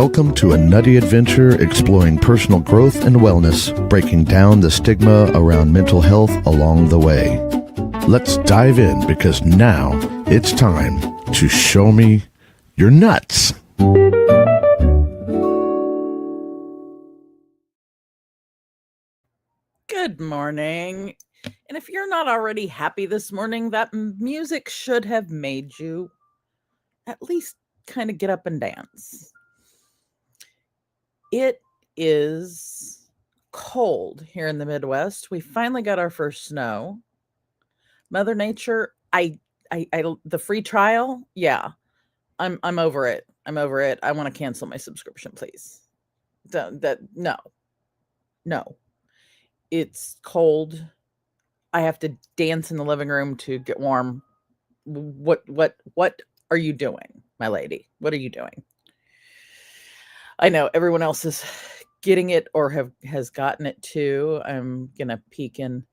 Welcome to a nutty adventure exploring personal growth and wellness, breaking down the stigma around mental health along the way. Let's dive in because now it's time to show me your nuts. Good morning. And if you're not already happy this morning, that music should have made you at least kind of get up and dance. It is cold here in the Midwest. We finally got our first snow. Mother Nature, the free trial, yeah, I'm over it. I'm over it. I want to cancel my subscription, please. No. It's cold. I have to dance in the living room to get warm. What are you doing, my lady? What are you doing? I know everyone else is getting it or has gotten it too. I'm gonna peek in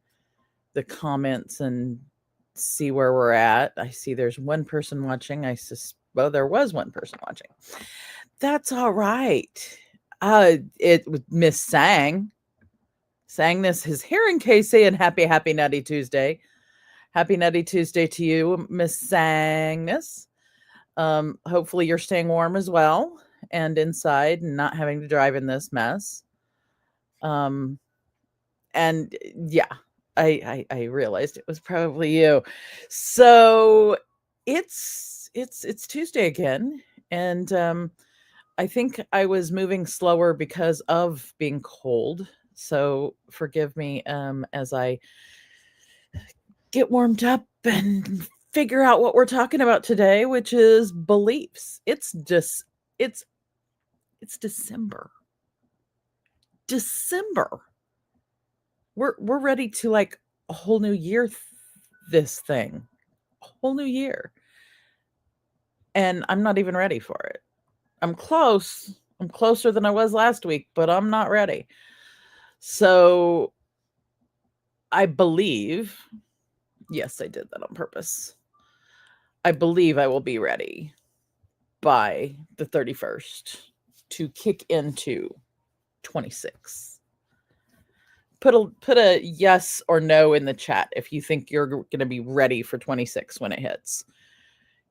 the comments and see where we're at. I see there's one person watching. There was one person watching. That's all right. It Miss Sang this is hearing Casey and happy Nutty Tuesday. Happy Nutty Tuesday to you, Miss Sangness. Hopefully you're staying warm as well and inside and not having to drive in this mess. And yeah, I realized it was probably you. So it's Tuesday again. And I think I was moving slower because of being cold. So forgive me as I get warmed up and figure out what we're talking about today, which is beliefs. It's December. We're ready to like a whole new year this thing. A whole new year. And I'm not even ready for it. I'm close. I'm closer than I was last week, but I'm not ready. So I believe, yes, I did that on purpose. I believe I will be ready by the 31st to kick into 26. Put a yes or no in the chat if you think you're going to be ready for 26 when it hits.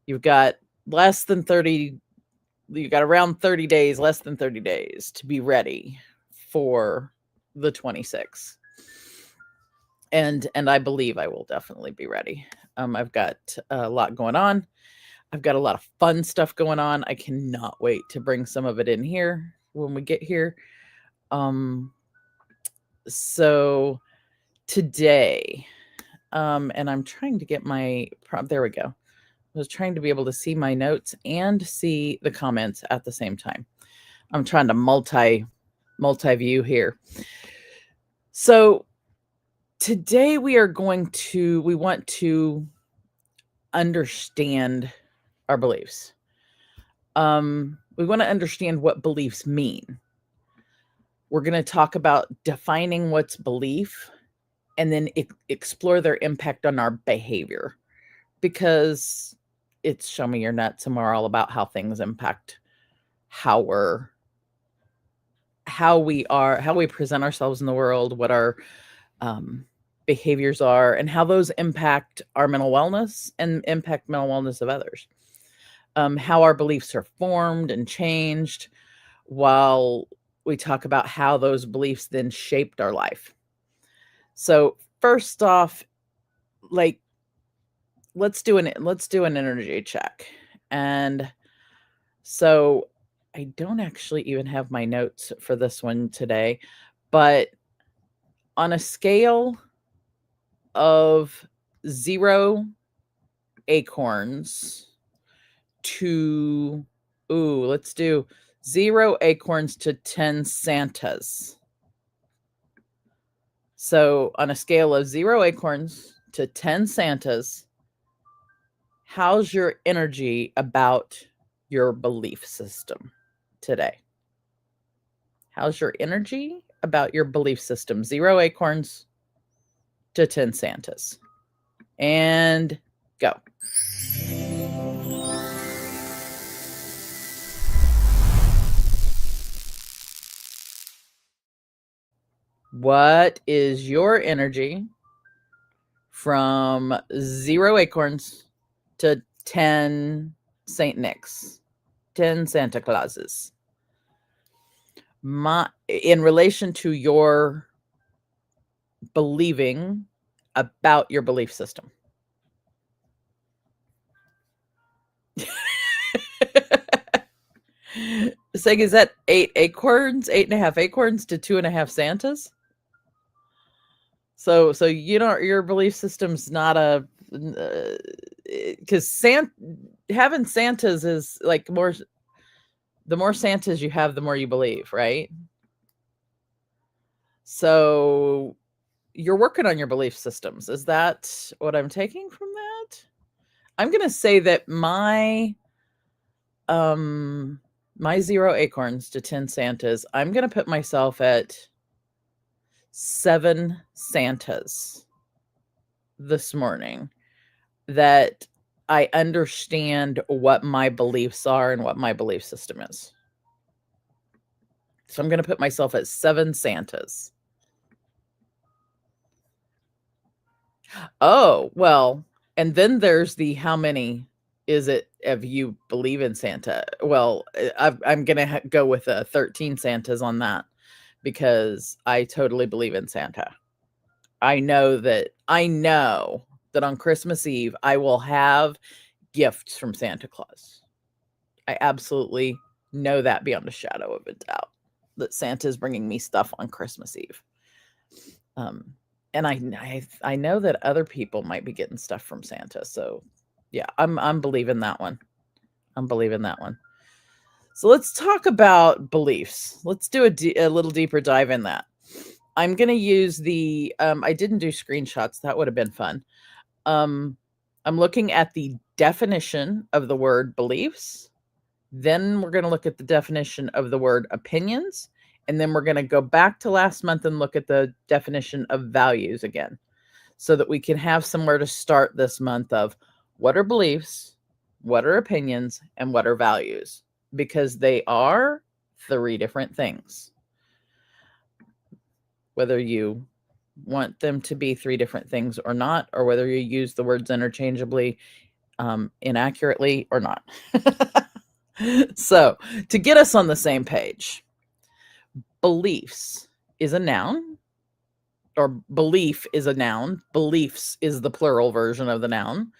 You've got around 30 days, less than 30 days to be ready for the 26. And I believe I will definitely be ready. I've got a lot going on. I've got a lot of fun stuff going on. I cannot wait to bring some of it in here when we get here. So today, and I'm trying to get there we go. I was trying to be able to see my notes and see the comments at the same time. I'm trying to multi-view here. So today we want to understand our beliefs. We want to understand what beliefs mean. We're going to talk about defining what's belief and then explore their impact on our behavior, because it's Show Me Your Nuts and we're all about how things impact how we present ourselves in the world, what our behaviors are, and how those impact our mental wellness and impact mental wellness of others. How our beliefs are formed and changed, while we talk about how those beliefs then shaped our life. So first off, let's do an energy check. And so I don't actually even have my notes for this one today, but on a scale of 0 acorns to, let's do 0 acorns to 10 Santas. So on a scale of 0 acorns to 10 Santas, how's your energy about your belief system today? How's your energy about your belief system? 0 acorns to 10 Santas. And go. What is your energy from 0 acorns to 10 St. Nick's, 10 Santa Clauses? In relation to your believing about your belief system. Saying, is that 8 acorns, 8.5 acorns to 2.5 Santas? So you don't, your belief system's not a, because having Santas is like the more Santas you have, the more you believe, right? So you're working on your belief systems. Is that what I'm taking from that? I'm going to say that my 0 acorns to 10 Santas, I'm going to put myself at 7 Santas this morning, that I understand what my beliefs are and what my belief system is. So I'm going to put myself at 7 Santas. Oh, well, and then there's the how many is it of you believe in Santa? Well, I'm going to go with 13 Santas on that, because I totally believe in Santa. I know that on Christmas Eve, I will have gifts from Santa Claus. I absolutely know that beyond a shadow of a doubt, that Santa is bringing me stuff on Christmas Eve. And I know that other people might be getting stuff from Santa. So yeah, I'm believing that one. I'm believing that one. So let's talk about beliefs. Let's do a little deeper dive in that. I'm going to use the, I didn't do screenshots. That would have been fun. I'm looking at the definition of the word beliefs. Then we're going to look at the definition of the word opinions. And then we're going to go back to last month and look at the definition of values again, so that we can have somewhere to start this month of what are beliefs, what are opinions, and what are values, because they are 3 different things. Whether you want them to be 3 different things or not, or whether you use the words interchangeably, inaccurately or not. So to get us on the same page, beliefs is a noun, or belief is a noun. Beliefs is the plural version of the noun.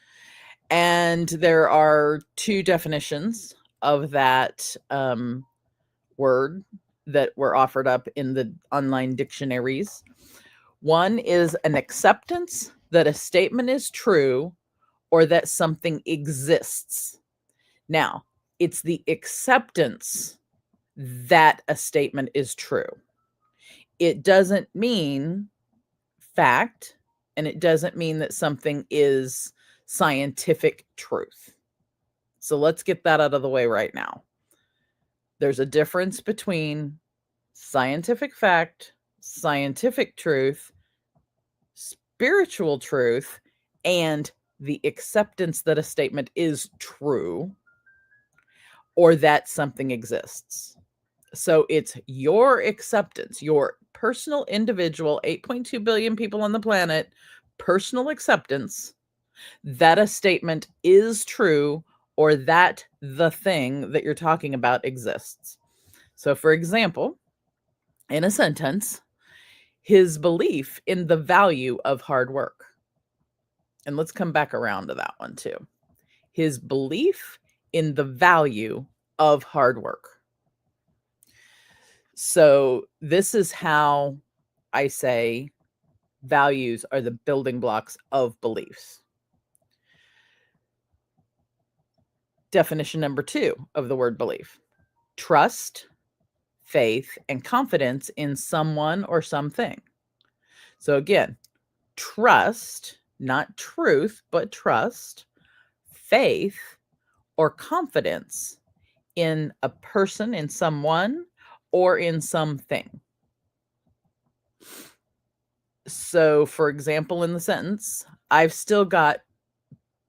And there are 2 definitions of that word that were offered up in the online dictionaries. One is an acceptance that a statement is true or that something exists. Now, it's the acceptance that a statement is true. It doesn't mean fact, and it doesn't mean that something is scientific truth. So let's get that out of the way right now. There's a difference between scientific fact, scientific truth, spiritual truth, and the acceptance that a statement is true or that something exists. So it's your acceptance, your personal, individual, 8.2 billion people on the planet, personal acceptance that a statement is true or that the thing that you're talking about exists. So, for example, in a sentence, his belief in the value of hard work. And let's come back around to that one too. His belief in the value of hard work. So this is how I say values are the building blocks of beliefs. Definition number 2 of the word belief: trust, faith, and confidence in someone or something. So again, trust, not truth, but trust, faith, or confidence in a person, in someone, or in something. So, for example, in the sentence, I've still got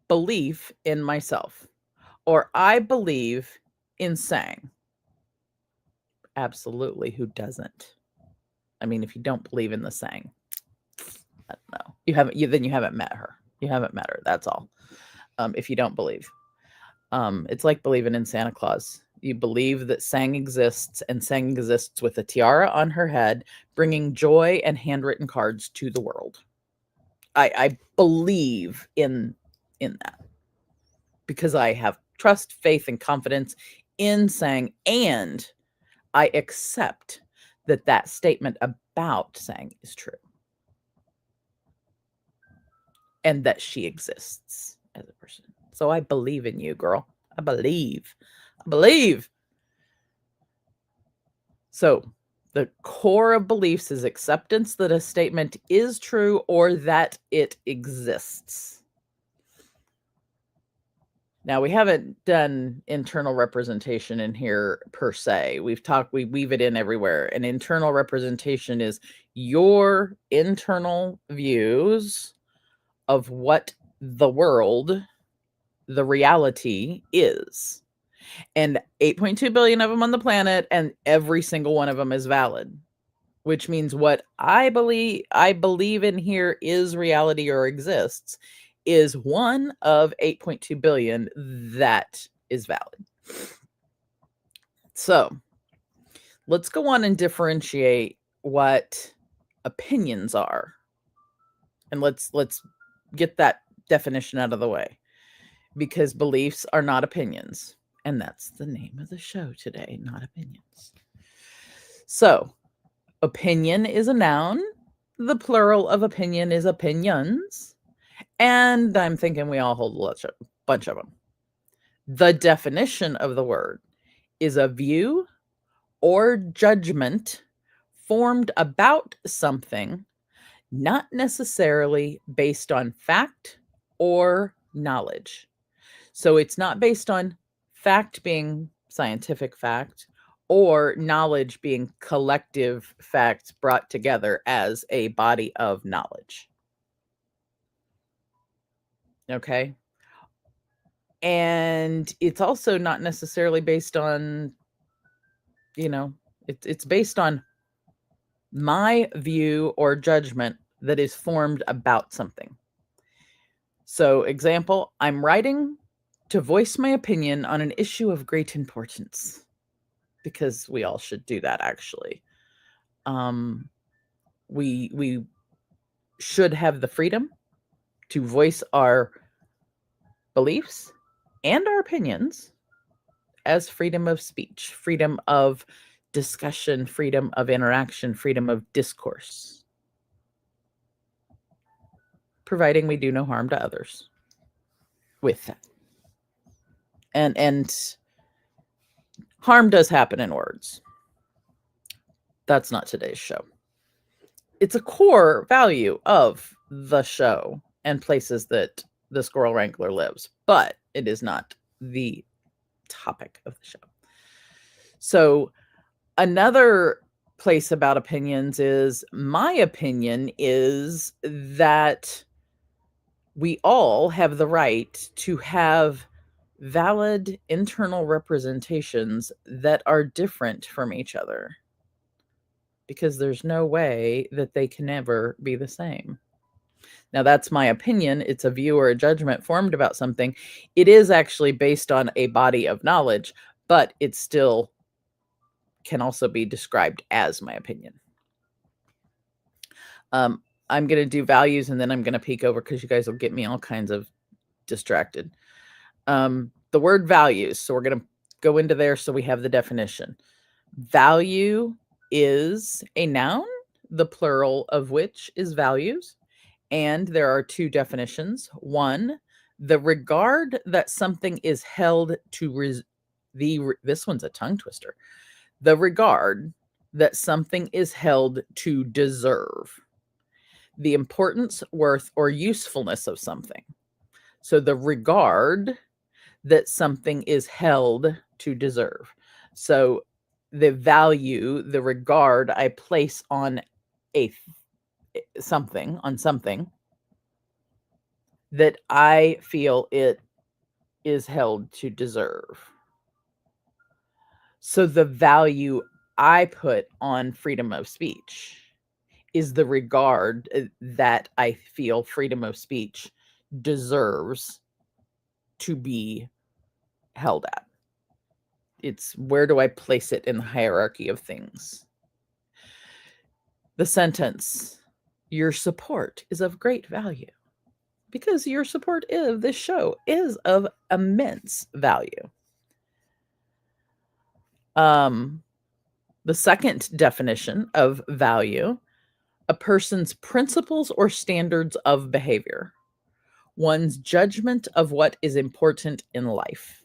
belief in myself, or I believe in saying. Absolutely, who doesn't? I mean, if you don't believe in the saying, I don't know. You haven't met her. You haven't met her. That's all. If you don't believe, it's like believing in Santa Claus. You believe that Sang exists, and Sang exists with a tiara on her head, bringing joy and handwritten cards to the world. I believe in that because I have trust, faith, and confidence in Sang, and I accept that statement about Sang is true, and that she exists as a person. So I believe in you, girl. I believe. So the core of beliefs is acceptance that a statement is true or that it exists. Now, we haven't done internal representation in here per se. We weave it in everywhere. And internal representation is your internal views of what the world, the reality is. And 8.2 billion of them on the planet, and every single one of them is valid, which means what I believe in here is reality or exists is one of 8.2 billion that is valid. So let's go on and differentiate what opinions are. And let's get that definition out of the way, because beliefs are not opinions. And that's the name of the show today, not opinions. So, opinion is a noun. The plural of opinion is opinions. And I'm thinking we all hold a bunch of them. The definition of the word is a view or judgment formed about something, not necessarily based on fact or knowledge. So it's not based on fact being scientific fact or knowledge being collective facts brought together as a body of knowledge. Okay. And it's also not necessarily based on, it's based on my view or judgment that is formed about something. So, example, I'm writing to voice my opinion on an issue of great importance, because we all should do that, actually. We should have the freedom to voice our beliefs and our opinions as freedom of speech, freedom of discussion, freedom of interaction, freedom of discourse, providing we do no harm to others with that. And harm does happen in words. That's not today's show. It's a core value of the show and places that the Squirrel Wrangler lives, but it is not the topic of the show. So another place about opinions is, my opinion is that we all have the right to have valid internal representations that are different from each other, because there's no way that they can ever be the same. Now, that's my opinion. It's a view or a judgment formed about something. It is actually based on a body of knowledge, but it still can also be described as my opinion. I'm going to do values, and then I'm going to peek over because you guys will get me all kinds of distracted. The word values. So we're going to go into there so we have the definition. Value is a noun, the plural of which is values. And there are two definitions. One, the regard that something is held to this one's a tongue twister. The regard that something is held to deserve. The importance, worth, or usefulness of something. So the regard that something is held to deserve. So the value, the regard I place on something that I feel it is held to deserve. So the value I put on freedom of speech is the regard that I feel freedom of speech deserves to be held at. It's where do I place it in the hierarchy of things? The sentence, your support is of great value, because your support of this show is of immense value. The second definition of value, a person's principles or standards of behavior, one's judgment of what is important in life.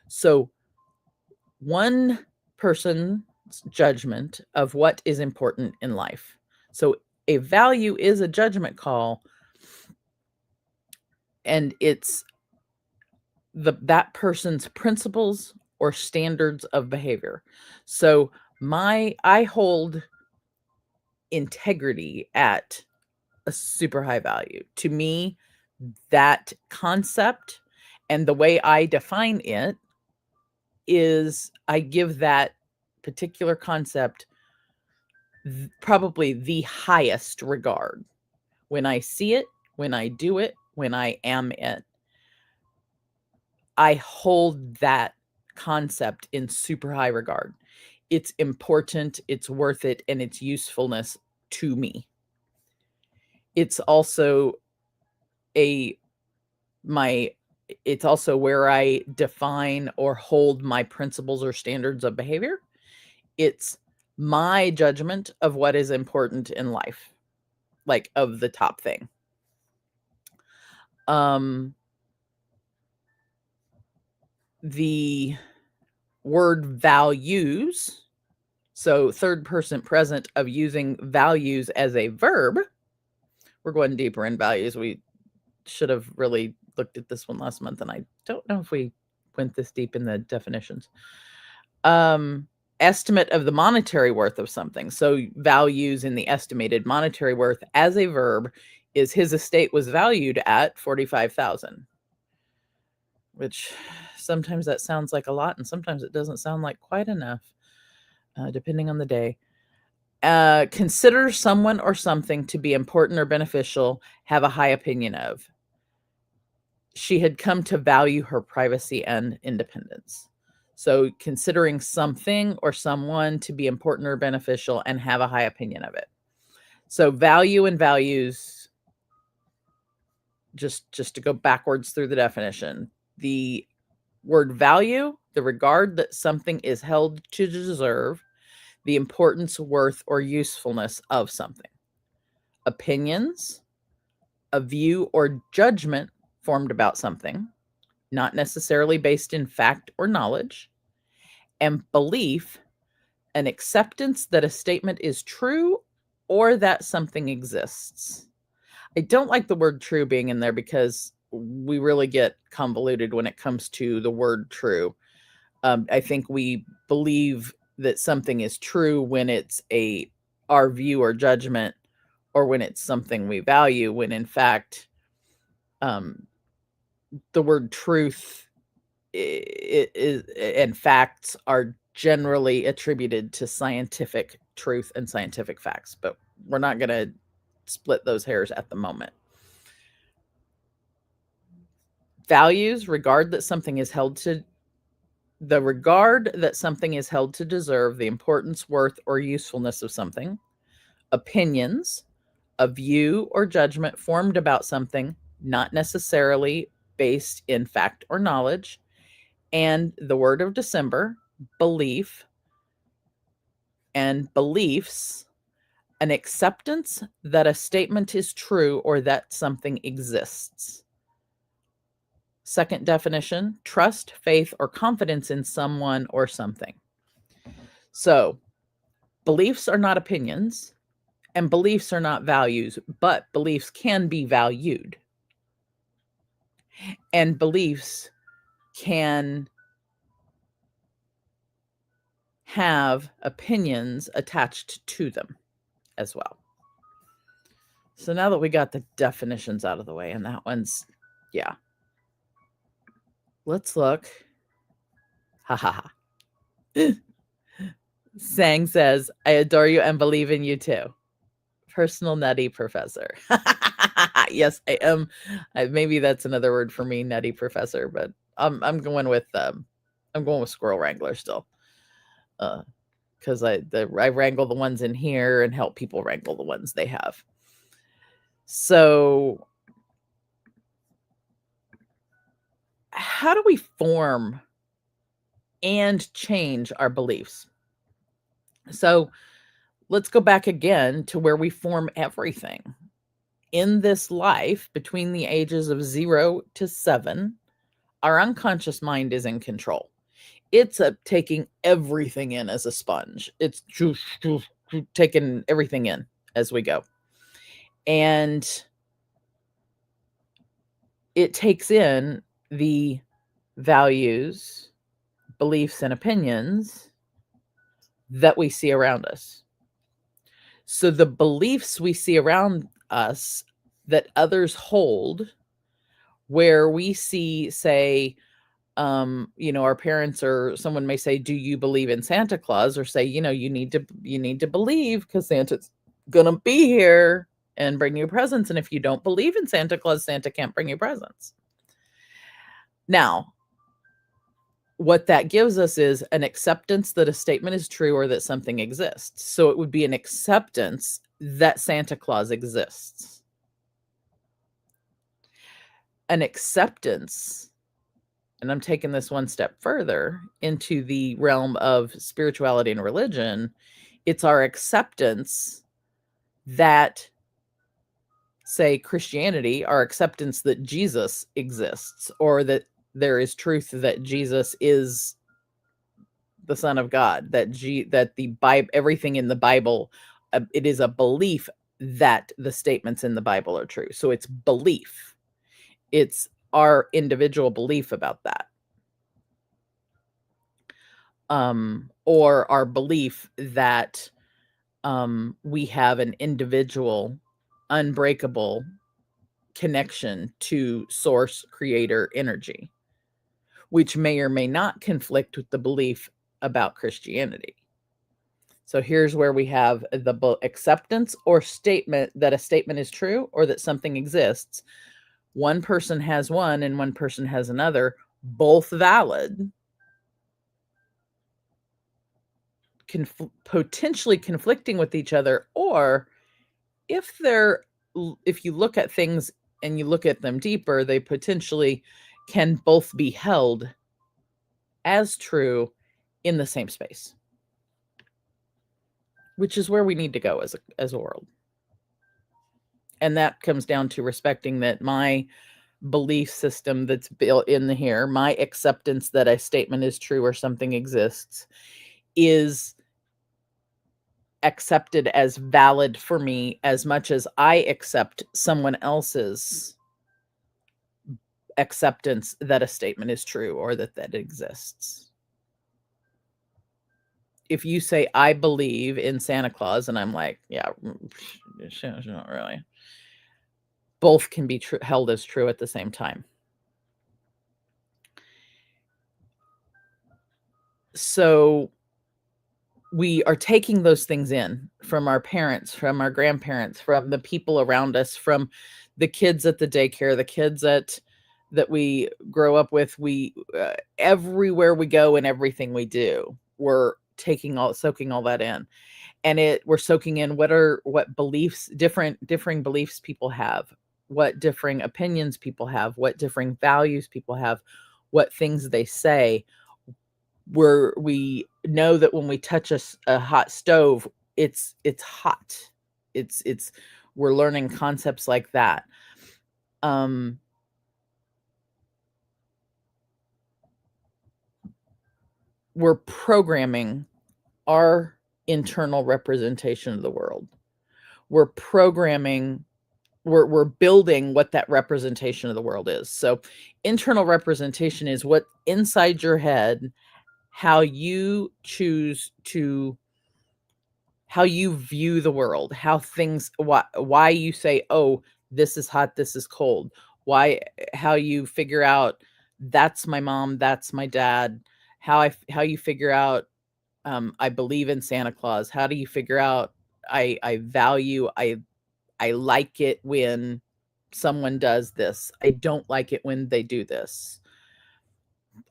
So one person's judgment of what is important in life. So a value is a judgment call, and it's that person's principles or standards of behavior. So I hold integrity at a super high value. To me, that concept and the way I define it is I give that particular concept probably the highest regard. When I see it, when I do it, when I am it, I hold that concept in super high regard. It's important, it's worth it, and its usefulness to me. It's also it's also where I define or hold my principles or standards of behavior. It's my judgment of what is important in life, like of the top thing. The word values, so third person present of using values as a verb. We're going deeper in values. We should have really looked at this one last month, and I don't know if we went this deep in the definitions. Estimate of the monetary worth of something. So values in the estimated monetary worth as a verb is his estate was valued at $45,000, which sometimes that sounds like a lot, and sometimes it doesn't sound like quite enough, depending on the day. Consider someone or something to be important or beneficial, have a high opinion of. She had come to value her privacy and independence. So considering something or someone to be important or beneficial and have a high opinion of it. So value and values, just to go backwards through the definition, the word value, the regard that something is held to deserve, the importance, worth, or usefulness of something. Opinions, a view or judgment formed about something, not necessarily based in fact or knowledge. And belief, an acceptance that a statement is true or that something exists. I don't like the word true being in there because we really get convoluted when it comes to the word true. I think we believe that something is true when it's our view or judgment, or when it's something we value, when in fact, the word truth and facts are generally attributed to scientific truth and scientific facts, but we're not going to split those hairs at the moment. Values, regard that something is held to deserve, the importance, worth, or usefulness of something. Opinions, a view or judgment formed about something, not necessarily based in fact or knowledge. And the word of December, belief, and beliefs, an acceptance that a statement is true or that something exists. Second definition, trust, faith, or confidence in someone or something. So beliefs are not opinions, and beliefs are not values, but beliefs can be valued. And beliefs can have opinions attached to them as well. So now that we got the definitions out of the way, and that one's, yeah. Let's look. Ha ha ha. Sang says, I adore you and believe in you too. personal nutty professor. Yes, I am. Maybe that's another word for me, nutty professor, but I'm going with Squirrel Wrangler still. Because I wrangle the ones in here and help people wrangle the ones they have. So how do we form and change our beliefs? So let's go back again to where we form everything. In this life, between the ages of 0 to 7, our unconscious mind is in control. It's taking everything in as a sponge. It's taking everything in as we go. And it takes in the values, beliefs, and opinions that we see around us. So the beliefs we see around us that others hold, where we see, say, our parents or someone may say, "Do you believe in Santa Claus?" Or say, you need to believe because Santa's gonna be here and bring you presents. And if you don't believe in Santa Claus, Santa can't bring you presents. Now, what that gives us is an acceptance that a statement is true or that something exists. So it would be an acceptance that Santa Claus exists. An acceptance, and I'm taking this one step further into the realm of spirituality and religion. It's our acceptance that, say, Christianity, our acceptance that Jesus exists, or that there is truth that Jesus is the Son of God, that the Bible, everything in the Bible, it is a belief that the statements in the Bible are true. So it's belief. It's our individual belief about that. Or our belief that we have an individual, unbreakable connection to source, creator, energy, which may or may not conflict with the belief about Christianity. So here's where we have the acceptance or statement that a statement is true or that something exists. One person has one and one person has another, both valid, potentially conflicting with each other, or if you look at things and you look at them deeper, they potentially can both be held as true in the same space, which is where we need to go as a world. And that comes down to respecting that my belief system that's built in here, my acceptance that a statement is true or something exists, is accepted as valid for me as much as I accept someone else's acceptance that a statement is true or that exists. If you say, "I believe in Santa Claus," and I'm like, "Yeah, not really." Both can be held as true at the same time. So we are taking those things in from our parents, from our grandparents, from the people around us, from the kids at the daycare, the kids that we grow up with. Everywhere we go and everything we do, we're soaking all that in. And we're soaking in what beliefs, differing beliefs people have, what differing opinions people have, what differing values people have, what things they say. We know that when we touch a hot stove, it's hot. We're learning concepts like that. We're programming our internal representation of the world. We're building what that representation of the world is. So internal representation is what inside your head, how you view the world, why you say, "Oh, this is hot, this is cold." How you figure out that's my mom, that's my dad. How you figure out I believe in Santa Claus. How do you figure out I value, I like it when someone does this. I don't like it when they do this.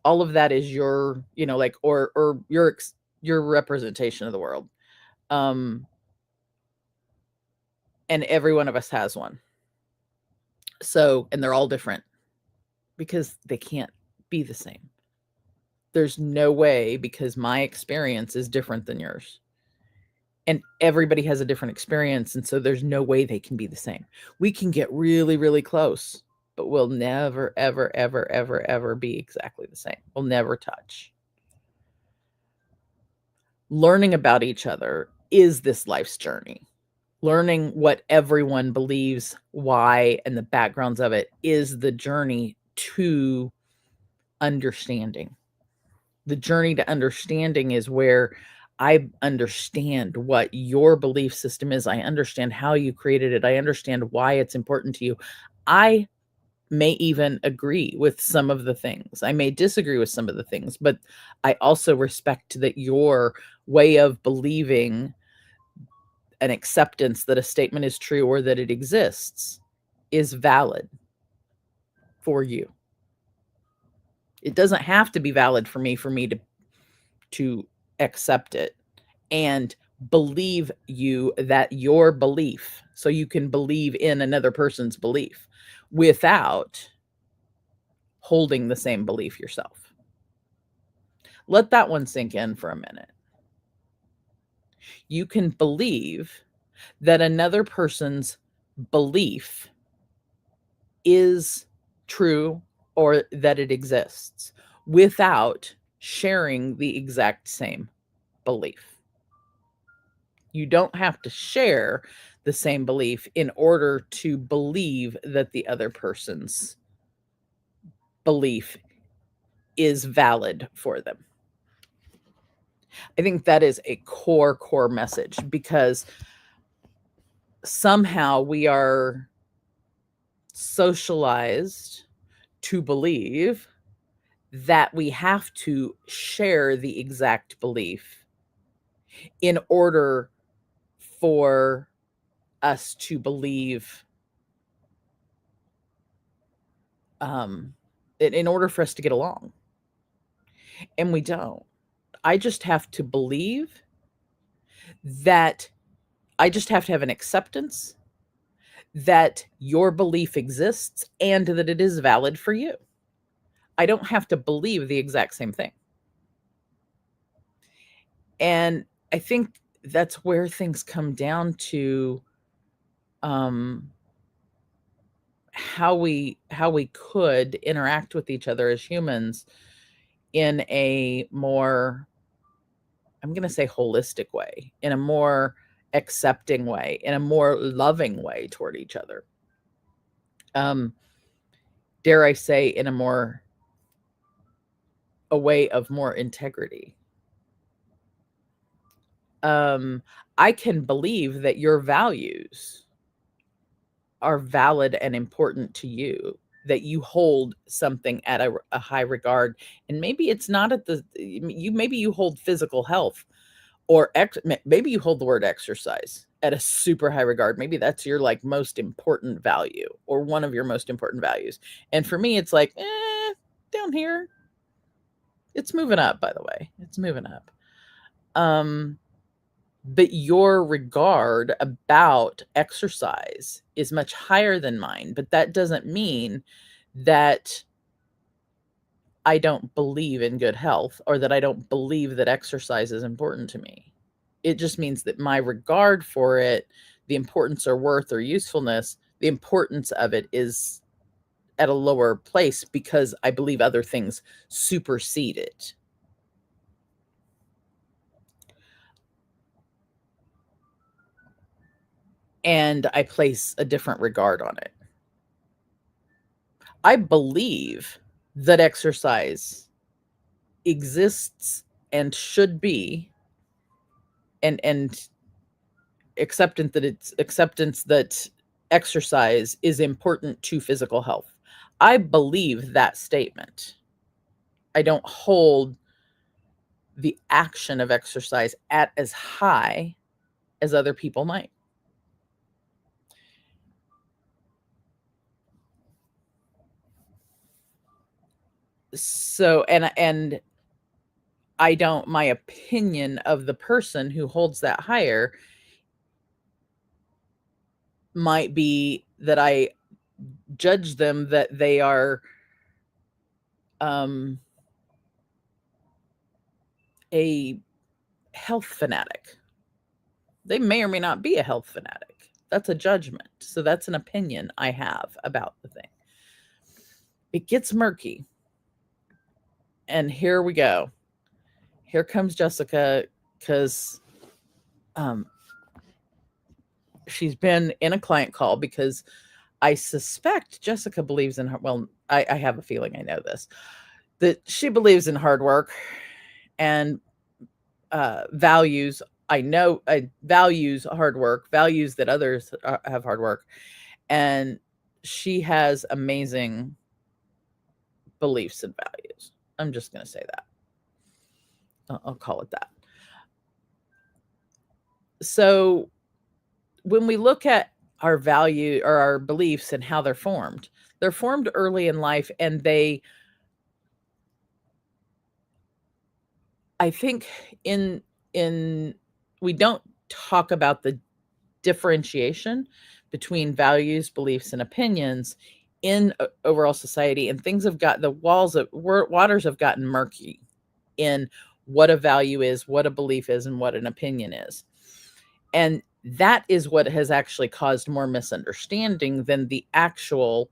All of that is your, like, or your representation of the world. And every one of us has one. So, and they're all different because they can't be the same. There's no way, because my experience is different than yours. And everybody has a different experience, and so there's no way they can be the same. We can get really, really close, but we'll never, ever, ever, ever, ever be exactly the same. We'll never touch. Learning about each other is this life's journey. Learning what everyone believes, why, and the backgrounds of it is the journey to understanding. The journey to understanding is where I understand what your belief system is. I understand how you created it. I understand why it's important to you. I may even agree with some of the things. I may disagree with some of the things, but I also respect that your way of believing an acceptance that a statement is true or that it exists is valid for you. It doesn't have to be valid for me to accept it and believe you that your belief, so you can believe in another person's belief without holding the same belief yourself. Let that one sink in for a minute. You can believe that another person's belief is true or that it exists without sharing the exact same belief. You don't have to share the same belief in order to believe that the other person's belief is valid for them. I think that is a core message, because somehow we are socialized to believe that we have to share the exact belief in order for us to believe, in order for us to get along. And we don't. I just have to believe that I just have to have an acceptance that your belief exists and that it is valid for you. I don't have to believe the exact same thing. And I think that's where things come down to how we could interact with each other as humans in a more, I'm going to say, holistic way, in a more accepting way, in a more loving way toward each other. Dare I say, in a way of more integrity. I can believe that your values are valid and important to you, that you hold something at a high regard, and maybe it's not at maybe you hold physical health, or maybe you hold the word exercise at a super high regard. Maybe that's your like most important value, or one of your most important values. And for me, it's like, down here. It's moving up, by the way. It's moving up. But your regard about exercise is much higher than mine. But that doesn't mean that I don't believe in good health, or that I don't believe that exercise is important to me. It just means that my regard for it, the importance or worth or usefulness, the importance of it is at a lower place because I believe other things supersede it. And I place a different regard on it. I believe that exercise exists and should be, and acceptance that exercise is important to physical health. I believe that statement. I don't hold the action of exercise at as high as other people might. So, and I don't, my opinion of the person who holds that higher might be that I judge them that they are a health fanatic. They may or may not be a health fanatic. That's a judgment. So that's an opinion I have about the thing. It gets murky. And here we go. Here comes Jessica, because she's been in a client call, because I suspect Jessica believes in her. Well, I have a feeling I know this, that she believes in hard work and values. I know values hard work, values that others have hard work. And she has amazing beliefs and values. I'm just going to say that. I'll call it that. So when we look at our value or our beliefs and how they're formed early in life. And I think we don't talk about the differentiation between values, beliefs, and opinions in overall society. And things have got, the waters have gotten murky in what a value is, what a belief is, and what an opinion is. And that is what has actually caused more misunderstanding than the actual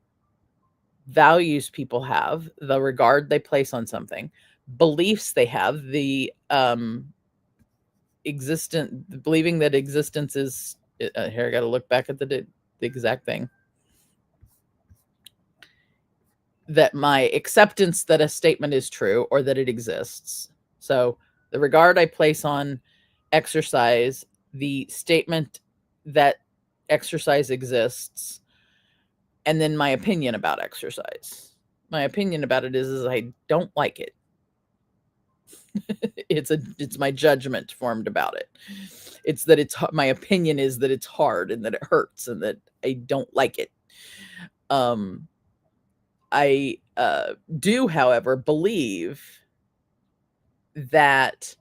values people have, the regard they place on something, beliefs they have, the believing that existence is, here I got to look back at the exact thing, that my acceptance that a statement is true or that it exists. So the regard I place on exercise, the statement that exercise exists, and then my opinion about exercise. My opinion about it is I don't like it. It's my judgment formed about it. It's that my opinion is that it's hard and that it hurts and that I don't like it. I do, however, believe that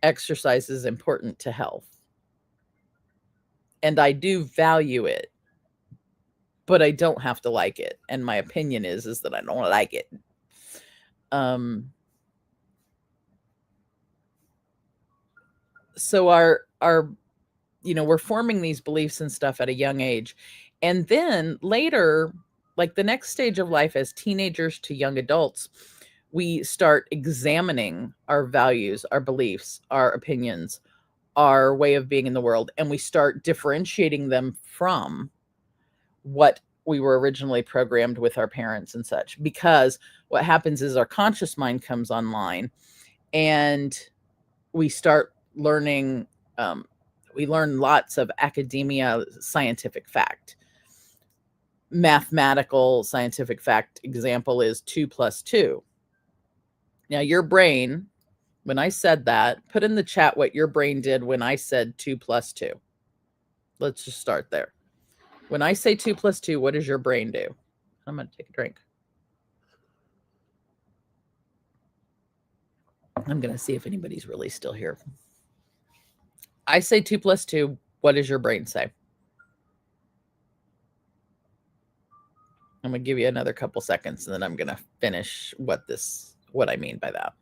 exercise is important to health. And I do value it, but I don't have to like it. And my opinion is that I don't like it. So our we're forming these beliefs and stuff at a young age. And then later, like the next stage of life as teenagers to young adults, we start examining our values, our beliefs, our opinions, our way of being in the world. And we start differentiating them from what we were originally programmed with our parents and such. Because what happens is our conscious mind comes online and we start learning, we learn lots of academia, scientific fact. Mathematical scientific fact example is 2 + 2. Now your brain, when I said that, put in the chat what your brain did when I said 2 + 2. Let's just start there. When I say 2 + 2, what does your brain do? I'm going to take a drink. I'm going to see if anybody's really still here. I say 2 + 2. What does your brain say? I'm going to give you another couple seconds and then I'm going to finish what I mean by that.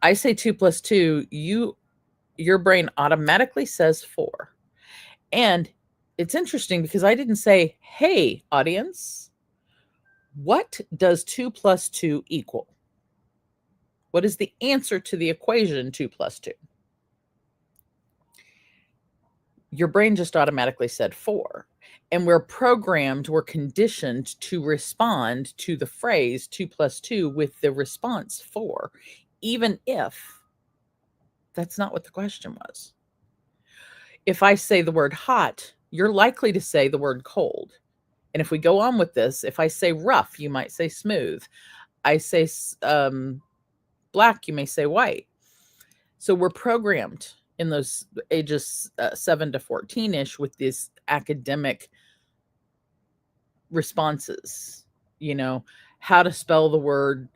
I say 2 + 2, your brain automatically says 4. And it's interesting because I didn't say, hey, audience, what does 2 + 2 equal? What is the answer to the equation 2 + 2? Your brain just automatically said 4. And we're conditioned to respond to the phrase 2 + 2 with the response 4, even if that's not what the question was. If I say the word hot, you're likely to say the word cold. And if we go on with this, if I say rough, you might say smooth. I say black, you may say white. So we're programmed in those ages 7 to 14-ish with these academic responses, how to spell the word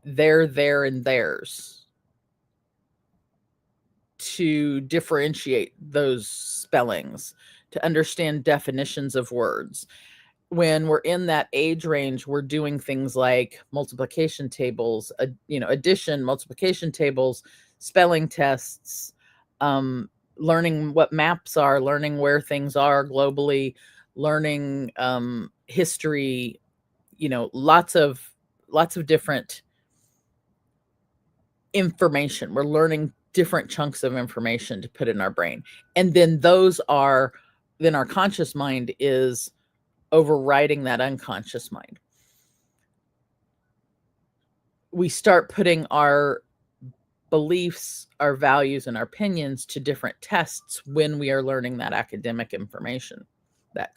there, and theirs, to differentiate those spellings, to understand definitions of words. When we're in that age range, we're doing things like multiplication tables, addition, multiplication tables, spelling tests, learning what maps are, learning where things are globally, learning history, lots of different information. We're learning different chunks of information to put in our brain. And then then our conscious mind is overriding that unconscious mind. We start putting our beliefs, our values, and our opinions to different tests when we are learning that academic information, that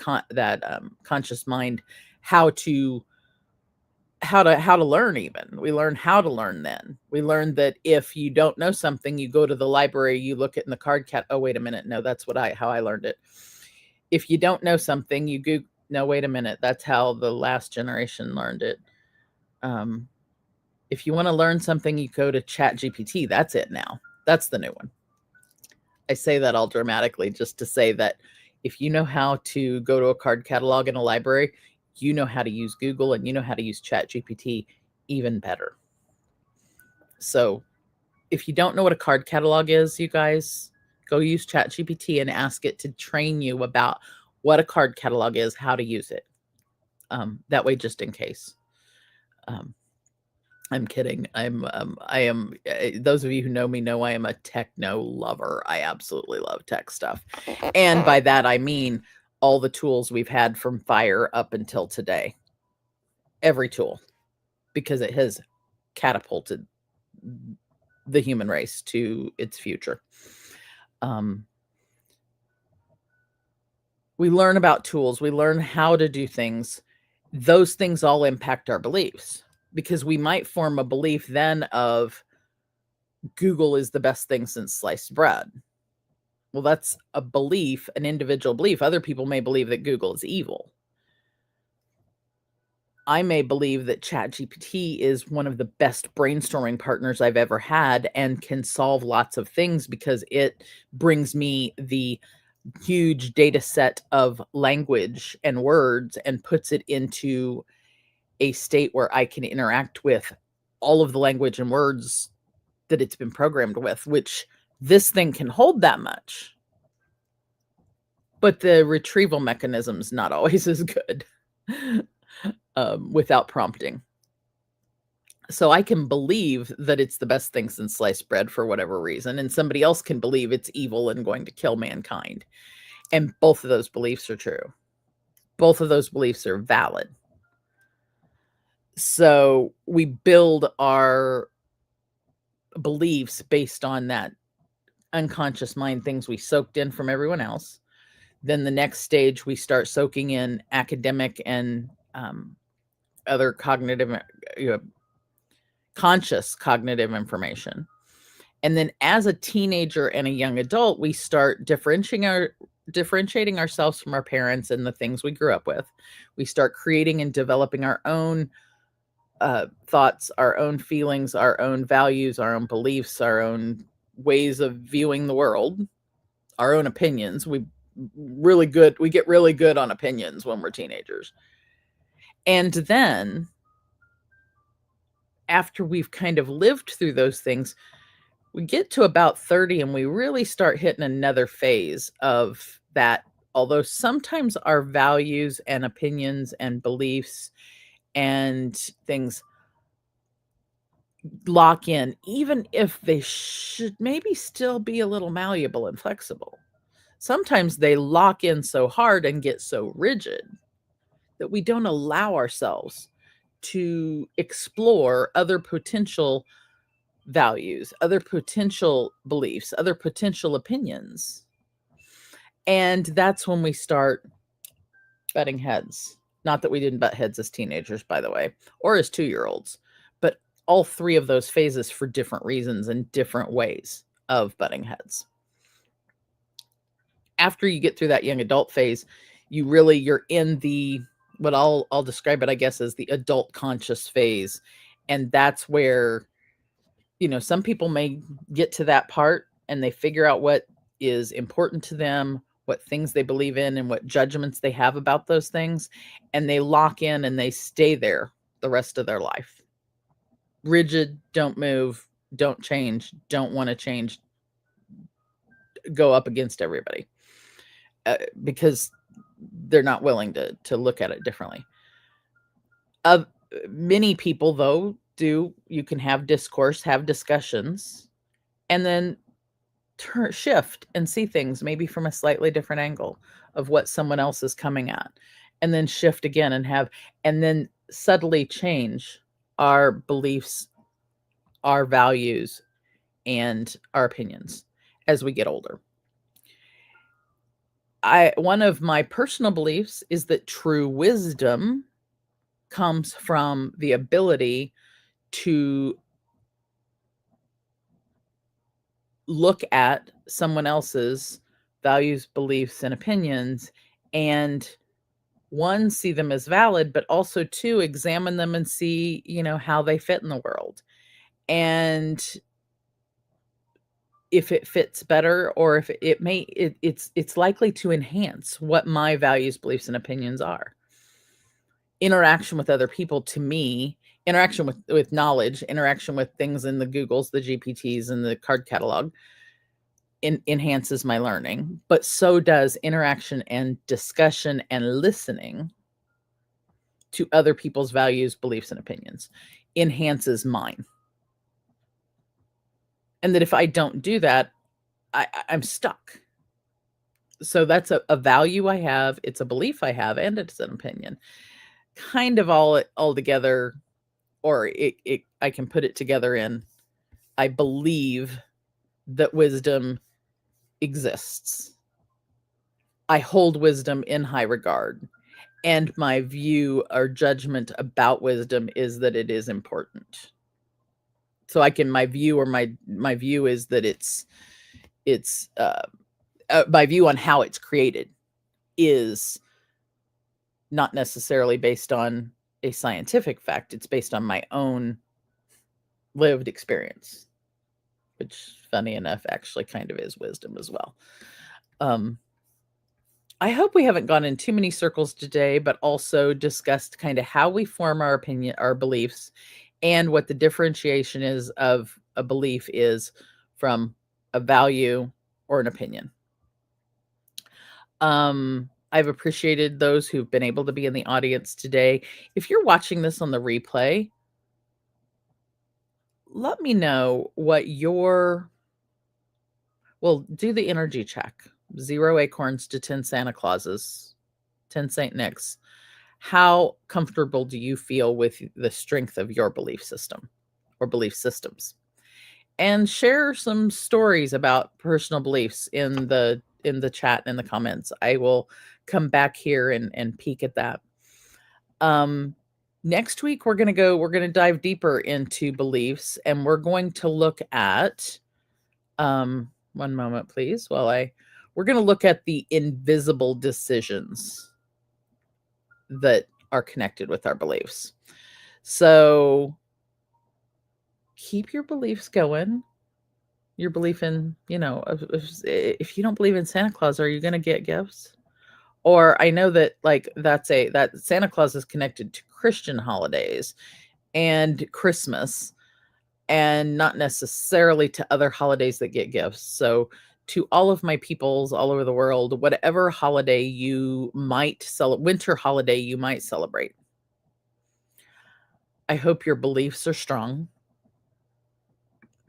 conscious mind, how to learn. Even we learn how to learn. Then we learn that if you don't know something, you go to the library, you look it in the card cat. Oh, wait a minute. No, that's how I learned it. If you don't know something, you Google. No, wait a minute. That's how the last generation learned it. If you want to learn something, you go to ChatGPT. That's it now. That's the new one. I say that all dramatically just to say that if you know how to go to a card catalog in a library, you know how to use Google and you know how to use ChatGPT even better. So if you don't know what a card catalog is, you guys, go use ChatGPT and ask it to train you about what a card catalog is, how to use it. That way, just in case. I'm kidding. I am, those of you who know me know I am a techno lover. I absolutely love tech stuff. And by that, I mean all the tools we've had from fire up until today. Every tool, because it has catapulted the human race to its future. We learn about tools. We learn how to do things. Those things all impact our beliefs, because we might form a belief then of Google is the best thing since sliced bread. Well, that's a belief, an individual belief. Other people may believe that Google is evil. I may believe that ChatGPT is one of the best brainstorming partners I've ever had and can solve lots of things because it brings me the huge data set of language and words and puts it into a state where I can interact with all of the language and words that it's been programmed with, which this thing can hold that much. But the retrieval mechanism is not always as good without prompting. So I can believe that it's the best thing since sliced bread for whatever reason, and somebody else can believe it's evil and going to kill mankind. And both of those beliefs are true. Both of those beliefs are valid. So we build our beliefs based on that unconscious mind, things we soaked in from everyone else. Then the next stage, we start soaking in academic and other cognitive, conscious cognitive information. And then as a teenager and a young adult, we start differentiating ourselves from our parents and the things we grew up with. We start creating and developing our own thoughts, our own feelings, our own values, our own beliefs, our own ways of viewing the world, our own opinions. We get really good on opinions when we're teenagers. And then after we've kind of lived through those things, we get to about 30 and we really start hitting another phase of that. Although sometimes our values and opinions and beliefs and things lock in, even if they should maybe still be a little malleable and flexible. Sometimes they lock in so hard and get so rigid that we don't allow ourselves to explore other potential values, other potential beliefs, other potential opinions. And that's when we start butting heads. Not that we didn't butt heads as teenagers, by the way, or as 2-year-olds, but all three of those phases for different reasons and different ways. of butting heads. After you get through that young adult phase, you're in the, what I'll describe it, I guess, as the adult conscious phase. And that's where, some people may get to that part and they figure out what is important to them, what things they believe in, and what judgments they have about those things. And they lock in and they stay there the rest of their life. Rigid, don't move, don't change, don't want to change, go up against everybody, because they're not willing to look at it differently. Many people, though, you can have discourse, have discussions, and then shift and see things maybe from a slightly different angle of what someone else is coming at, and then shift again and then subtly change our beliefs, our values, and our opinions as we get older. One of my personal beliefs is that true wisdom comes from the ability to look at someone else's values, beliefs, and opinions, and one, see them as valid, but also two, examine them and see, how they fit in the world. And if it fits better, or if it's likely to enhance what my values, beliefs, and opinions are. Interaction with other people, to me, interaction with knowledge, interaction with things in the Googles, the GPTs, and the card catalog enhances my learning, but so does interaction and discussion and listening to other people's values, beliefs, and opinions enhances mine. And that if I don't do that, I'm stuck. So that's a value I have, it's a belief I have, and it's an opinion. Kind of all together, or I can put it together in, I believe that wisdom exists. I hold wisdom in high regard. And my view or judgment about wisdom is that it is important. So my view is that it's my view on how it's created is not necessarily based on a scientific fact. It's based on my own lived experience, which, funny enough, actually kind of is wisdom as well. I hope we haven't gone in too many circles today, but also discussed kind of how we form our opinion, our beliefs, and what the differentiation is of a belief is from a value or an opinion. I've appreciated those who've been able to be in the audience today. If you're watching this on the replay, let me know what do the energy check. 0 acorns to 10 Santa Clauses, 10 Saint Nics. How comfortable do you feel with the strength of your belief system or belief systems? And share some stories about personal beliefs in the chat and in the comments. I will come back here and peek at that. Next week, we're going to dive deeper into beliefs, and we're going to look at, one moment, please, we're going to look at the invisible decisions that are connected with our beliefs. So keep your beliefs going. Your belief in, if you don't believe in Santa Claus, are you going to get gifts? Or I know that that Santa Claus is connected to Christian holidays and Christmas, and not necessarily to other holidays that get gifts. So to all of my peoples all over the world, whatever holiday you might winter holiday you might celebrate, I hope your beliefs are strong,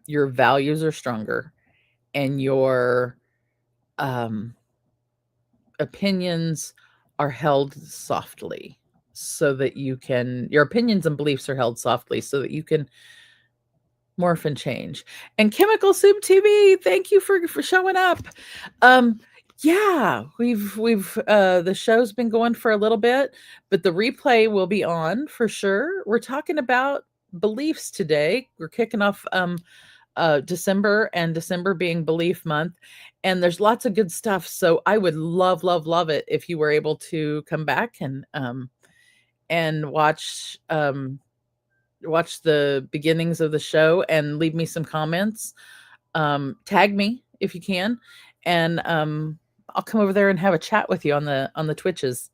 your values are stronger, and your opinions are held softly, so that your opinions and beliefs are held softly so that you can morph and change. And Chemical Soup TV, thank you for showing up. Yeah, we've the show's been going for a little bit, but the replay will be on for sure. We're talking about beliefs today. We're kicking off December, and December being Belief Month, and there's lots of good stuff. So I would love, love, love it if you were able to come back and watch the beginnings of the show and leave me some comments. Tag me if you can, and I'll come over there and have a chat with you on the Twitches.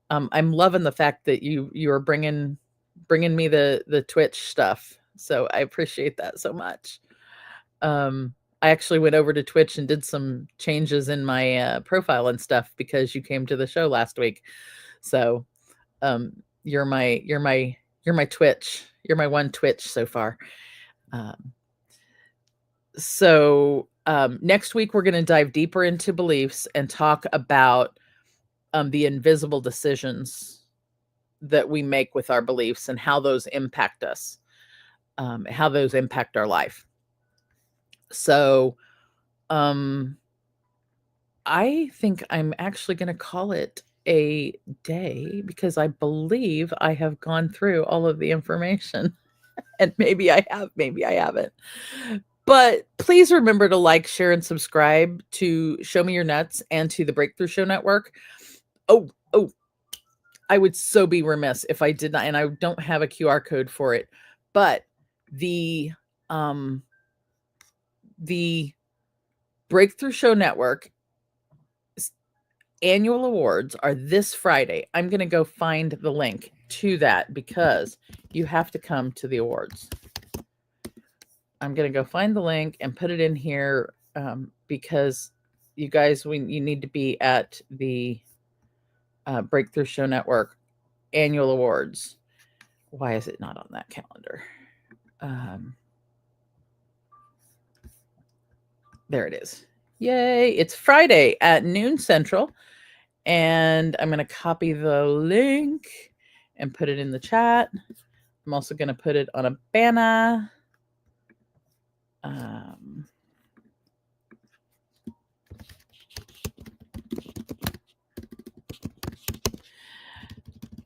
I'm loving the fact that you are bringing me the Twitch stuff, so I appreciate that so much. I actually went over to Twitch and did some changes in my profile and stuff because you came to the show last week. So you're my Twitch. You're my one Twitch so far. So next week we're going to dive deeper into beliefs and talk about the invisible decisions that we make with our beliefs and how those impact us, how those impact our life. So I think I'm actually going to call it a day because I believe I have gone through all of the information. And maybe I have, maybe I haven't. But please remember to like, share, and subscribe to Show Me Your Nuts and to the Breakthrough Show Network. Oh, I would so be remiss if I did not, and I don't have a QR code for it, but the Breakthrough Show Network annual awards are this Friday. I'm going to go find the link to that because you have to come to the awards. I'm going to go find the link and put it in here because you guys, you need to be at the Breakthrough Show Network annual awards. Why is it not on that calendar? There it is. Yay. It's Friday at noon Central. And I'm going to copy the link and put it in the chat. I'm also going to put it on a banner.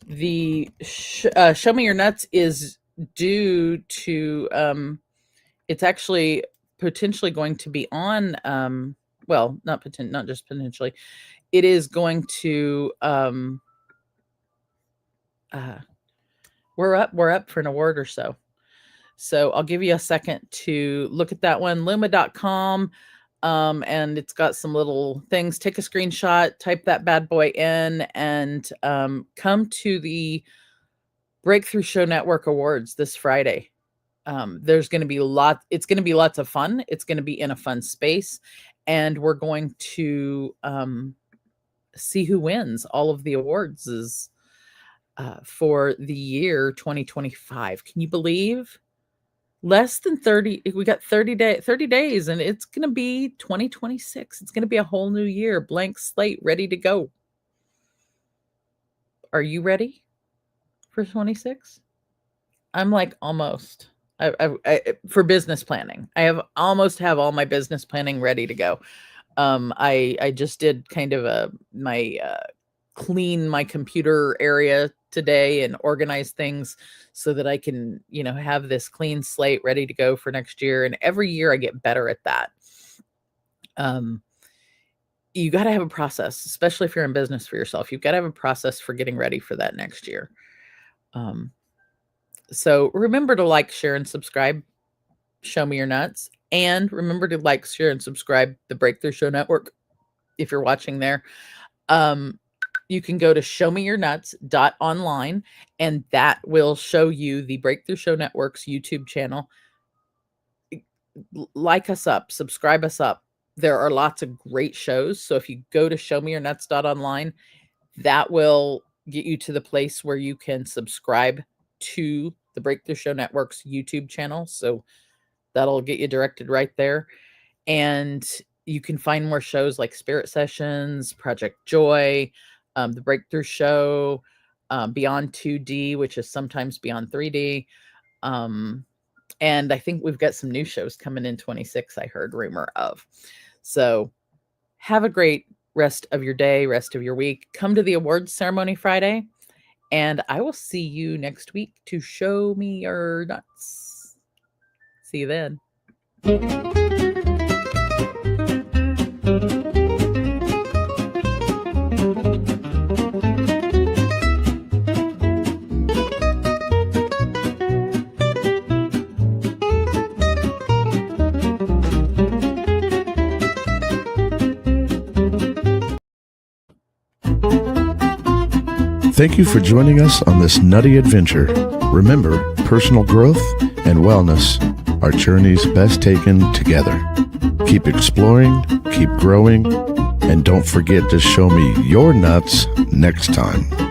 The Show Me Your Nuts is due to, it's actually potentially going to be on, well, not just potentially, it is going to, we're up for an award or so. So I'll give you a second to look at that one, luma.com. And it's got some little things. Take a screenshot, type that bad boy in, and come to the Breakthrough Show Network Awards this Friday. There's going to be it's going to be lots of fun. It's going to be in a fun space, and we're going to see who wins all of the awards for the year 2025. Can you believe? Less than 30, we got 30 days, and it's going to be 2026. It's going to be a whole new year, blank slate, ready to go. Are you ready for 26? I'm like almost. I for business planning. I almost have all my business planning ready to go. I just did kind of clean my computer area today and organize things so that I can, have this clean slate ready to go for next year. And every year I get better at that. You got to have a process, especially if you're in business for yourself. You've got to have a process for getting ready for that next year. So remember to like, share, and subscribe. Show Me Your Nuts. And remember to like, share, and subscribe the Breakthrough Show Network if you're watching there. You can go to showmeyournuts.online, and that will show you the Breakthrough Show Network's YouTube channel. Like us up, subscribe us up. There are lots of great shows. So if you go to showmeyournuts.online, that will get you to the place where you can subscribe to the Breakthrough Show Network's YouTube channel. So that'll get you directed right there. And you can find more shows like Spirit Sessions, Project Joy, the Breakthrough Show, Beyond 2D, which is sometimes Beyond 3D. And I think we've got some new shows coming in 26, I heard rumor of. So have a great rest of your day, rest of your week. Come to the awards ceremony Friday, and I will see you next week to Show Me Your Nuts. See you then. Thank you for joining us on this nutty adventure. Remember, personal growth and wellness are journeys best taken together. Keep exploring, keep growing, and don't forget to show me your nuts next time.